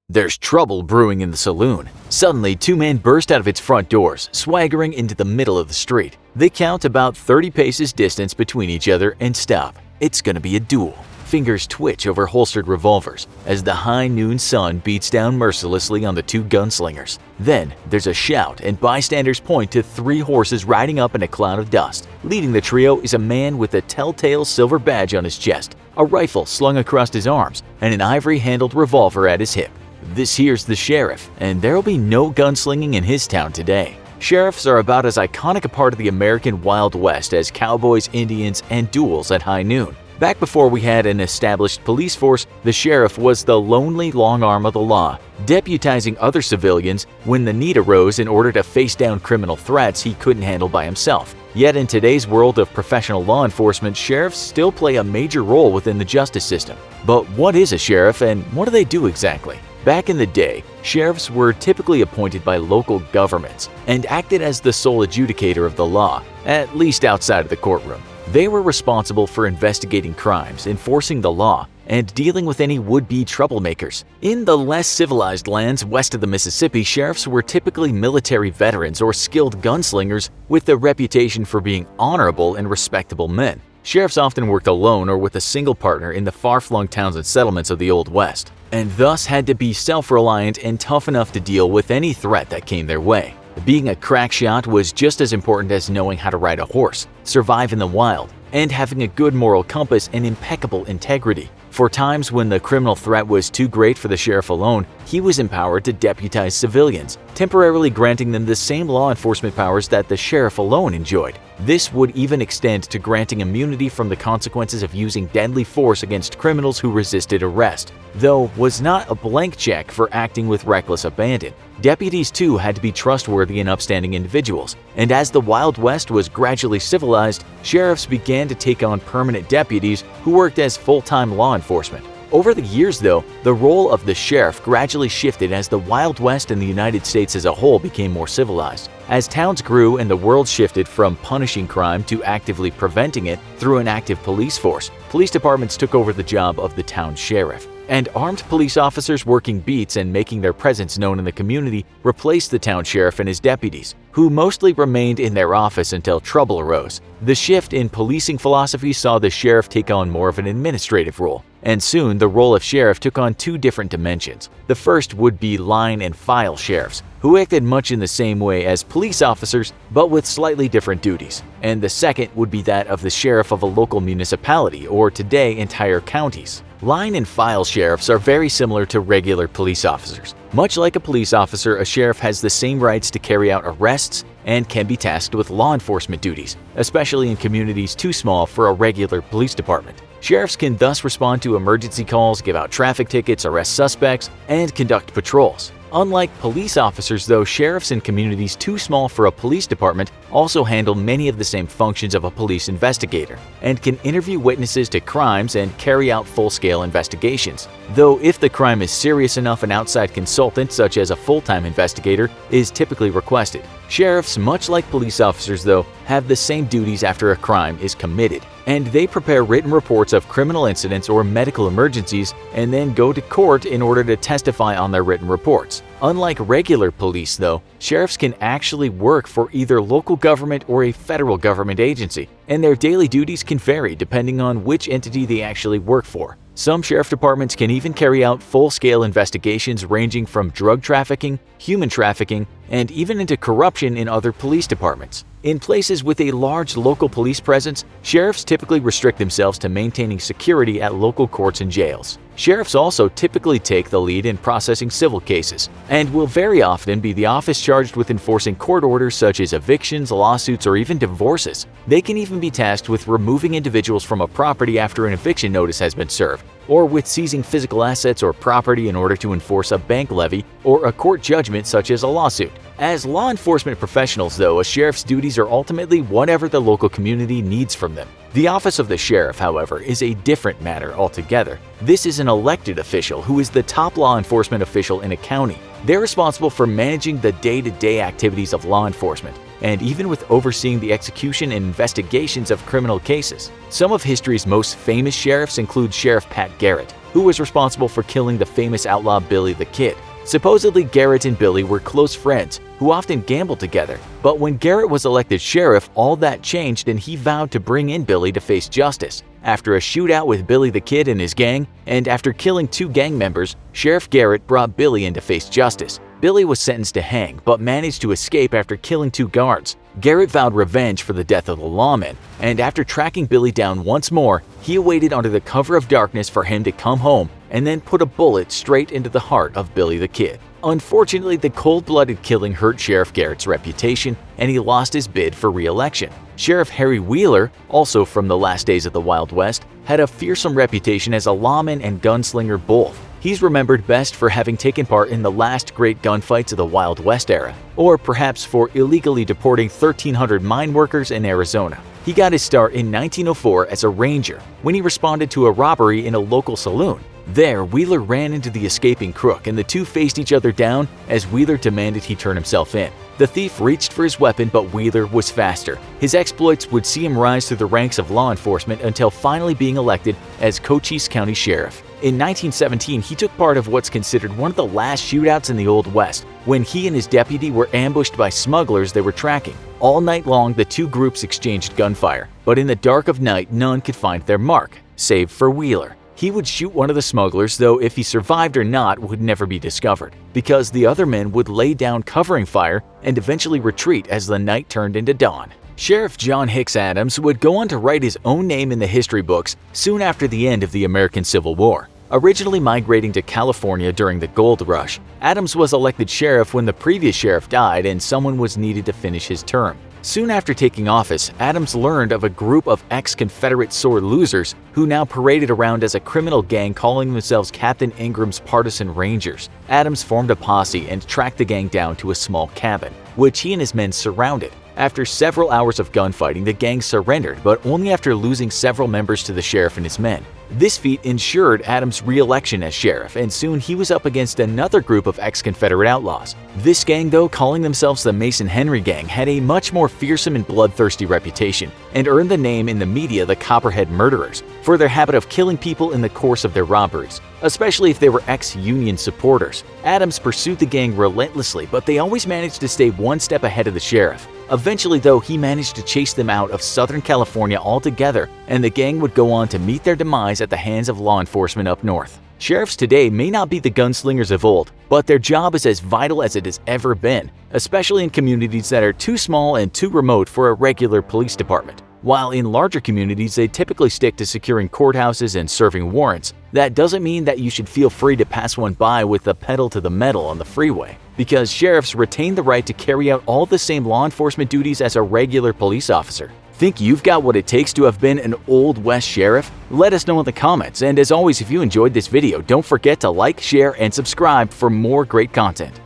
There's trouble brewing in the saloon. Suddenly, two men burst out of its front doors, swaggering into the middle of the street. They count about 30 paces distance between each other and stop. It's gonna be a duel. Fingers twitch over holstered revolvers as the high noon sun beats down mercilessly on the two gunslingers. Then there's a shout and bystanders point to three horses riding up in a cloud of dust. Leading the trio is a man with a telltale silver badge on his chest, a rifle slung across his arms, and an ivory-handled revolver at his hip. This here's the sheriff, and there'll be no gunslinging in his town today. Sheriffs are about as iconic a part of the American Wild West as cowboys, Indians, and duels at high noon. Back before we had an established police force, the sheriff was the lonely long arm of the law, deputizing other civilians when the need arose in order to face down criminal threats he couldn't handle by himself. Yet in today's world of professional law enforcement, sheriffs still play a major role within the justice system. But what is a sheriff and what do they do exactly? Back in the day, sheriffs were typically appointed by local governments and acted as the sole adjudicator of the law, at least outside of the courtroom. They were responsible for investigating crimes, enforcing the law, and dealing with any would-be troublemakers. In the less civilized lands west of the Mississippi, sheriffs were typically military veterans or skilled gunslingers with a reputation for being honorable and respectable men. Sheriffs often worked alone or with a single partner in the far-flung towns and settlements of the Old West, and thus had to be self-reliant and tough enough to deal with any threat that came their way. Being a crack shot was just as important as knowing how to ride a horse, survive in the wild, and having a good moral compass and impeccable integrity. For times when the criminal threat was too great for the sheriff alone, he was empowered to deputize civilians, temporarily granting them the same law enforcement powers that the sheriff alone enjoyed. This would even extend to granting immunity from the consequences of using deadly force against criminals who resisted arrest, though was not a blank check for acting with reckless abandon. Deputies too had to be trustworthy and upstanding individuals, and as the Wild West was gradually civilized, sheriffs began to take on permanent deputies who worked as full-time law enforcement. Over the years though, the role of the sheriff gradually shifted as the Wild West and the United States as a whole became more civilized. As towns grew and the world shifted from punishing crime to actively preventing it through an active police force, police departments took over the job of the town sheriff. And armed police officers working beats and making their presence known in the community replaced the town sheriff and his deputies, who mostly remained in their office until trouble arose. The shift in policing philosophy saw the sheriff take on more of an administrative role, and soon the role of sheriff took on two different dimensions. The first would be line and file sheriffs, who acted much in the same way as police officers but with slightly different duties. And the second would be that of the sheriff of a local municipality or today entire counties. Line and file sheriffs are very similar to regular police officers. Much like a police officer, a sheriff has the same rights to carry out arrests and can be tasked with law enforcement duties, especially in communities too small for a regular police department. Sheriffs can thus respond to emergency calls, give out traffic tickets, arrest suspects, and conduct patrols. Unlike police officers though, sheriffs in communities too small for a police department also handle many of the same functions of a police investigator and can interview witnesses to crimes and carry out full-scale investigations. Though if the crime is serious enough, an outside consultant such as a full-time investigator is typically requested. Sheriffs, much like police officers though, have the same duties after a crime is committed, and they prepare written reports of criminal incidents or medical emergencies and then go to court in order to testify on their written reports. Unlike regular police though, sheriffs can actually work for either local government or a federal government agency, and their daily duties can vary depending on which entity they actually work for. Some sheriff departments can even carry out full-scale investigations ranging from drug trafficking, human trafficking, and even into corruption in other police departments. In places with a large local police presence, sheriffs typically restrict themselves to maintaining security at local courts and jails. Sheriffs also typically take the lead in processing civil cases, and will very often be the office charged with enforcing court orders such as evictions, lawsuits, or even divorces. They can even be tasked with removing individuals from a property after an eviction notice has been served, or with seizing physical assets or property in order to enforce a bank levy or a court judgment such as a lawsuit. As law enforcement professionals though, a sheriff's duties are ultimately whatever the local community needs from them. The office of the sheriff, however, is a different matter altogether. This is an elected official who is the top law enforcement official in a county. They're responsible for managing the day-to-day activities of law enforcement, and even with overseeing the execution and investigations of criminal cases. Some of history's most famous sheriffs include Sheriff Pat Garrett, who was responsible for killing the famous outlaw Billy the Kid. Supposedly, Garrett and Billy were close friends who often gambled together, but when Garrett was elected sheriff, all that changed and he vowed to bring in Billy to face justice. After a shootout with Billy the Kid and his gang, and after killing 2 gang members, Sheriff Garrett brought Billy in to face justice. Billy was sentenced to hang, but managed to escape after killing 2 guards. Garrett vowed revenge for the death of the lawman, and after tracking Billy down once more, he waited under the cover of darkness for him to come home and then put a bullet straight into the heart of Billy the Kid. Unfortunately, the cold-blooded killing hurt Sheriff Garrett's reputation, and he lost his bid for re-election. Sheriff Harry Wheeler, also from the last days of the Wild West, had a fearsome reputation as a lawman and gunslinger both. He's remembered best for having taken part in the last great gunfights of the Wild West era, or perhaps for illegally deporting 1,300 mine workers in Arizona. He got his start in 1904 as a ranger when he responded to a robbery in a local saloon. There, Wheeler ran into the escaping crook and the two faced each other down as Wheeler demanded he turn himself in. The thief reached for his weapon, but Wheeler was faster. His exploits would see him rise through the ranks of law enforcement until finally being elected as Cochise County Sheriff. In 1917, he took part of what's considered one of the last shootouts in the Old West, when he and his deputy were ambushed by smugglers they were tracking. All night long, the two groups exchanged gunfire, but in the dark of night, none could find their mark, save for Wheeler. He would shoot one of the smugglers, though if he survived or not would never be discovered, because the other men would lay down covering fire and eventually retreat as the night turned into dawn. Sheriff John Hicks Adams would go on to write his own name in the history books soon after the end of the American Civil War. Originally migrating to California during the gold rush, Adams was elected sheriff when the previous sheriff died and someone was needed to finish his term. Soon after taking office, Adams learned of a group of ex-Confederate sore losers who now paraded around as a criminal gang calling themselves Captain Ingram's Partisan Rangers. Adams formed a posse and tracked the gang down to a small cabin, which he and his men surrounded. After several hours of gunfighting, the gang surrendered, but only after losing several members to the sheriff and his men. This feat ensured Adams' re-election as sheriff, and soon he was up against another group of ex-Confederate outlaws. This gang, though, calling themselves the Mason Henry Gang, had a much more fearsome and bloodthirsty reputation, and earned the name in the media the Copperhead Murderers, for their habit of killing people in the course of their robberies, especially if they were ex-Union supporters. Adams pursued the gang relentlessly, but they always managed to stay one step ahead of the sheriff. Eventually, though, he managed to chase them out of Southern California altogether, and the gang would go on to meet their demise at the hands of law enforcement up north. Sheriffs today may not be the gunslingers of old, but their job is as vital as it has ever been, especially in communities that are too small and too remote for a regular police department. While in larger communities, they typically stick to securing courthouses and serving warrants. That doesn't mean that you should feel free to pass one by with the pedal to the metal on the freeway, because sheriffs retain the right to carry out all the same law enforcement duties as a regular police officer. Think you've got what it takes to have been an Old West sheriff? Let us know in the comments, and as always, if you enjoyed this video, don't forget to like, share, and subscribe for more great content.